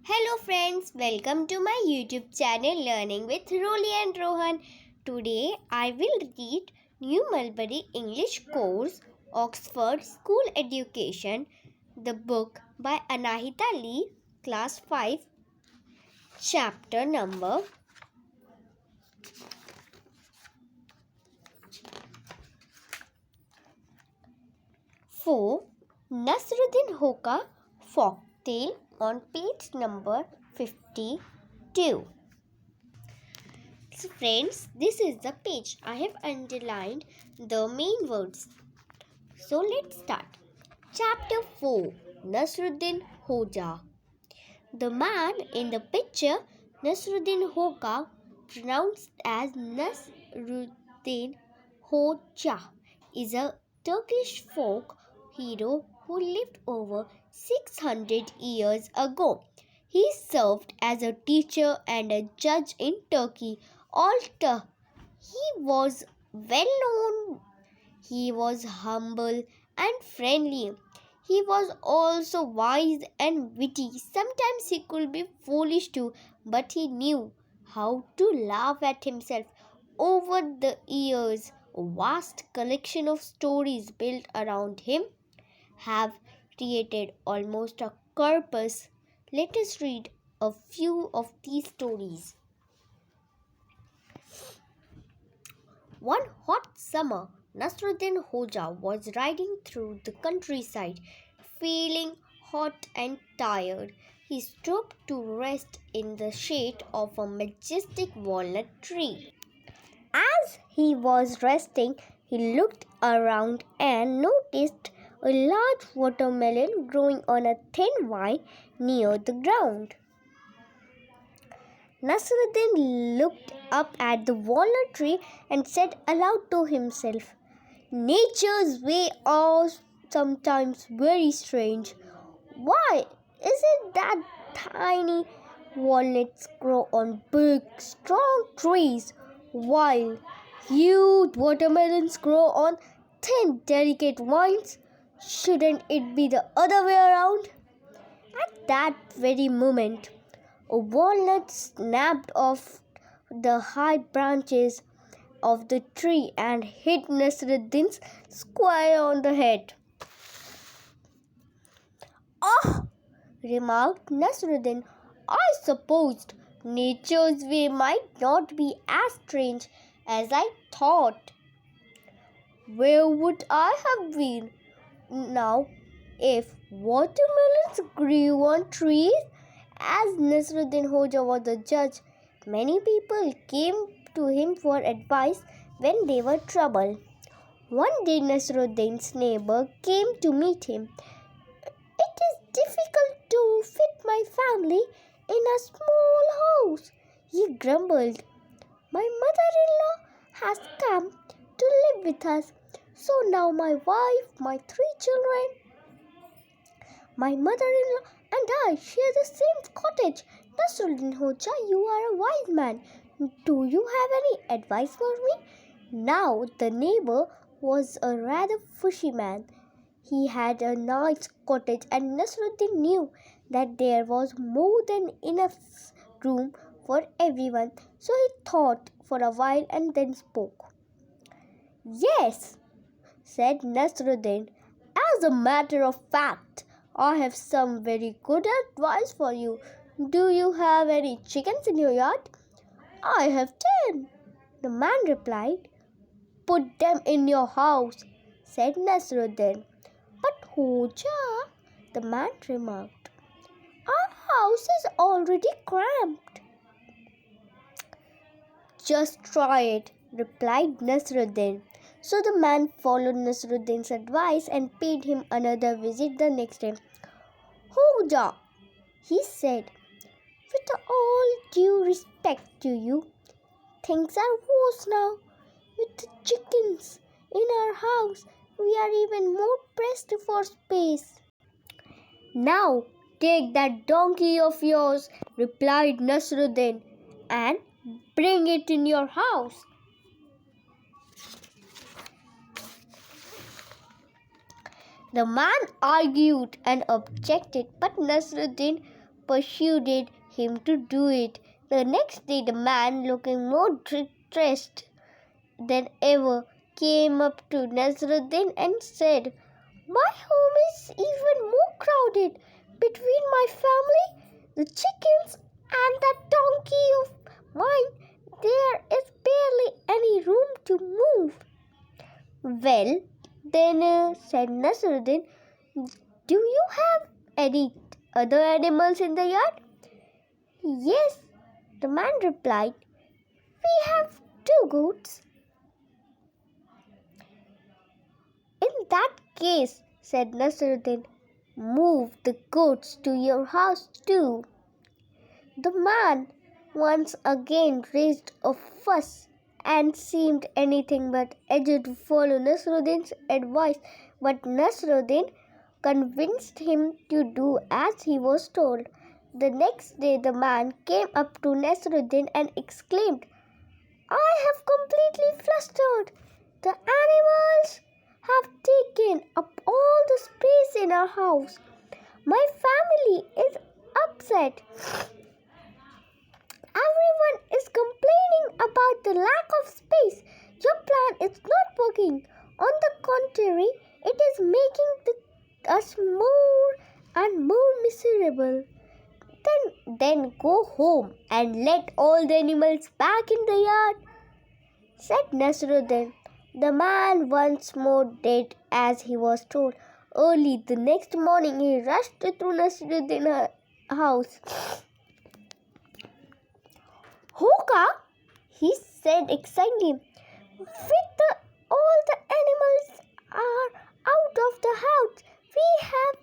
Hello friends, welcome to my YouTube channel Learning with Roli and Rohan. Today I will read New Mulberry English Course, Oxford School Education, the book by Anahita Lee, Class 5, Chapter number 4, Nasreddin Hoca Folktale on page number 52. So friends, this is the page. I have underlined the main words. So let's start. Chapter 4, Nasreddin Hoja. The man in the picture, Nasreddin Hoca, pronounced as Nasreddin Hoca, is a Turkish folk hero who lived over 600 years ago. He served as a teacher and a judge in Turkey. He was well known. He was humble and friendly. He was also wise and witty. Sometimes he could be foolish too, but he knew how to laugh at himself. Over the years, a vast collection of stories built around him have created almost a corpus. Let us read a few of these stories. One hot summer, Nasreddin Hoja was riding through the countryside, feeling hot and tired. He stopped to rest in the shade of a majestic walnut tree. As he was resting, he looked around and noticed a large watermelon growing on a thin vine near the ground. Nasreddin looked up at the walnut tree and said aloud to himself, "Nature's way are sometimes very strange. Why is it that tiny walnuts grow on big, strong trees, while huge watermelons grow on thin, delicate vines? Shouldn't it be the other way around?" At that very moment, a walnut snapped off the high branches of the tree and hit Nasreddin square on the head. "Ah!" remarked Nasreddin, "I supposed nature's way might not be as strange as I thought. Where would I have been now if watermelons grew on trees?" As Nasreddin Hoja was the judge, many people came to him for advice when they were troubled. One day Nasreddin's neighbor came to meet him. "It is difficult to fit my family in a small house," he grumbled. "My mother-in-law has come to live with us, so now my wife, my 3 children, my mother-in-law and I share the same cottage." "Nasreddin Hoja, you are a wise man. Do you have any advice for me?" Now the neighbor was a rather fushy man. He had a nice cottage and Nasreddin knew that there was more than enough room for everyone. So he thought for a while and then spoke. "Yes," said Nasreddin, "as a matter of fact, I have some very good advice for you. Do you have any chickens in your yard?" "I have 10," the man replied. "Put them in your house," said Nasreddin. "But Hoja," the man remarked, "our house is already cramped." "Just try it," replied Nasreddin. So the man followed Nasreddin's advice and paid him another visit the next day. "Hoja," he said, "with all due respect to you, things are worse now. With the chickens in our house, we are even more pressed for space." "Now take that donkey of yours," replied Nasreddin, "and bring it in your house." The man argued and objected, but Nasreddin persuaded him to do it. The next day, the man, looking more distressed than ever, came up to Nasreddin and said, "My home is even more crowded. Between my family, the chickens, and that donkey of mine, there is barely any room to move." "Well, then," said Nasreddin, "do you have any other animals in the yard?" "Yes," the man replied, "we have 2 goats." "In that case," said Nasruddin, "move the goats to your house too." The man once again raised a fuss and seemed anything but eager to follow Nasruddin's advice, but Nasruddin convinced him to do as he was told. The next day the man came up to Nasruddin and exclaimed, "I have completely flustered. The animals have taken up all the space in our house. My family is upset. Everyone is complaining about the lack of space. Your plan is not working. On the contrary, it is making us more and more miserable." Then go home and let all the animals back in the yard," said Nasruddin. The man once more did as he was told. Early the next morning he rushed through Nasruddin's house. "Hoca," he said excitedly, all the animals are out of the house. We have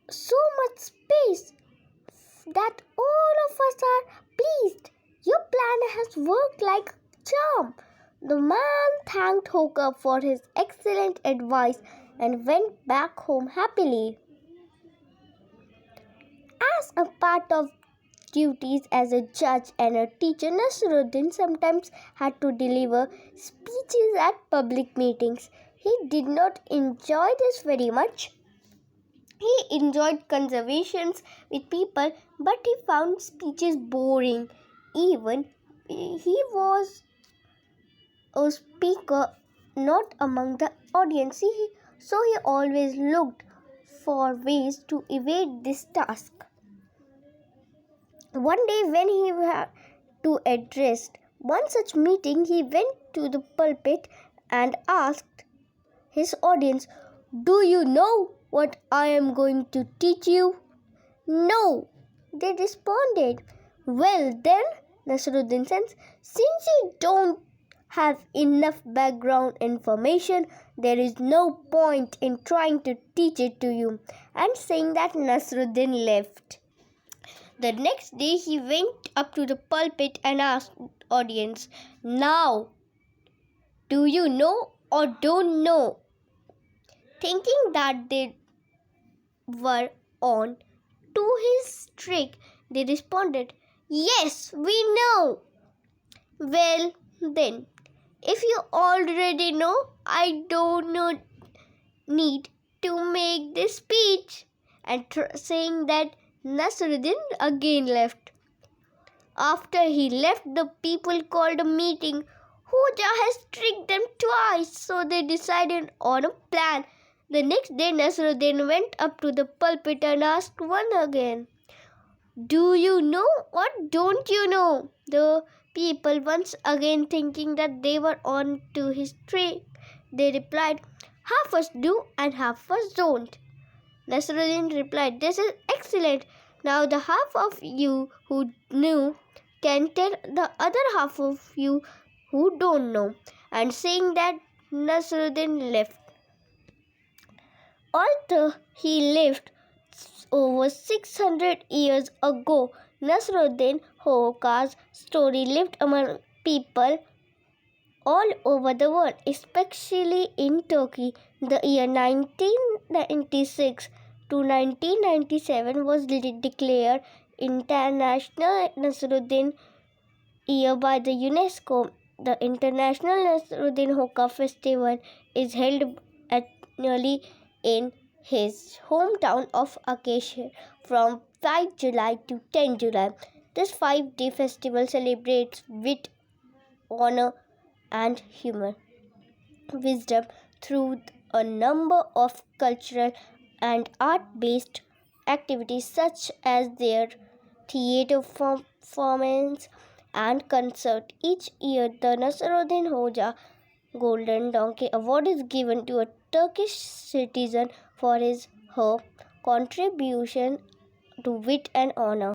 so much space that all of us are pleased. Your plan has worked like a charm." The man thanked Hoka for his excellent advice and went back home happily. As a part of duties as a judge and a teacher, Nasruddin sometimes had to deliver speeches at public meetings. He did not enjoy this very much. He enjoyed conversations with people, but he found speeches boring. Even he was a speaker not among the audience, so he always looked for ways to evade this task. One day, when he had to address one such meeting, he went to the pulpit and asked his audience, "Do you know what I am going to teach you?" "No," they responded. "Well then," Nasruddin said, "since you don't have enough background information, there is no point in trying to teach it to you." And saying that, Nasruddin left. The next day he went up to the pulpit and asked the audience, "Now, do you know or don't know?" Thinking that they were on to his trick, they responded, "Yes, we know." "Well, then, if you already know, I don't need to make this speech." And saying that, Nasruddin again left. After he left, the people called a meeting. Hoja has tricked them twice, so they decided on a plan. The next day, Nasruddin went up to the pulpit and asked once again, "Do you know or don't you know?" The people, once again thinking that they were on to his trick, they replied, "Half us do and half us don't." Nasruddin replied, "This is excellent. Now the half of you who knew can tell the other half of you who don't know." And saying that, Nasruddin left. Although he lived over 600 years ago, Nasruddin Hoca's story lived among people all over the world, especially in Turkey. The year 1996 to 1997 was declared International Nasruddin Year by the UNESCO. The International Nasruddin Hoca Festival is held annually in his hometown of Acacia from 5 July to 10 July. This 5-day festival celebrates wit, honor, and humor, wisdom through a number of cultural and art-based activities such as their theater performance and concert. Each year, the Nasreddin Hoca Golden Donkey Award is given to a Turkish citizen for his her contribution to wit and honor.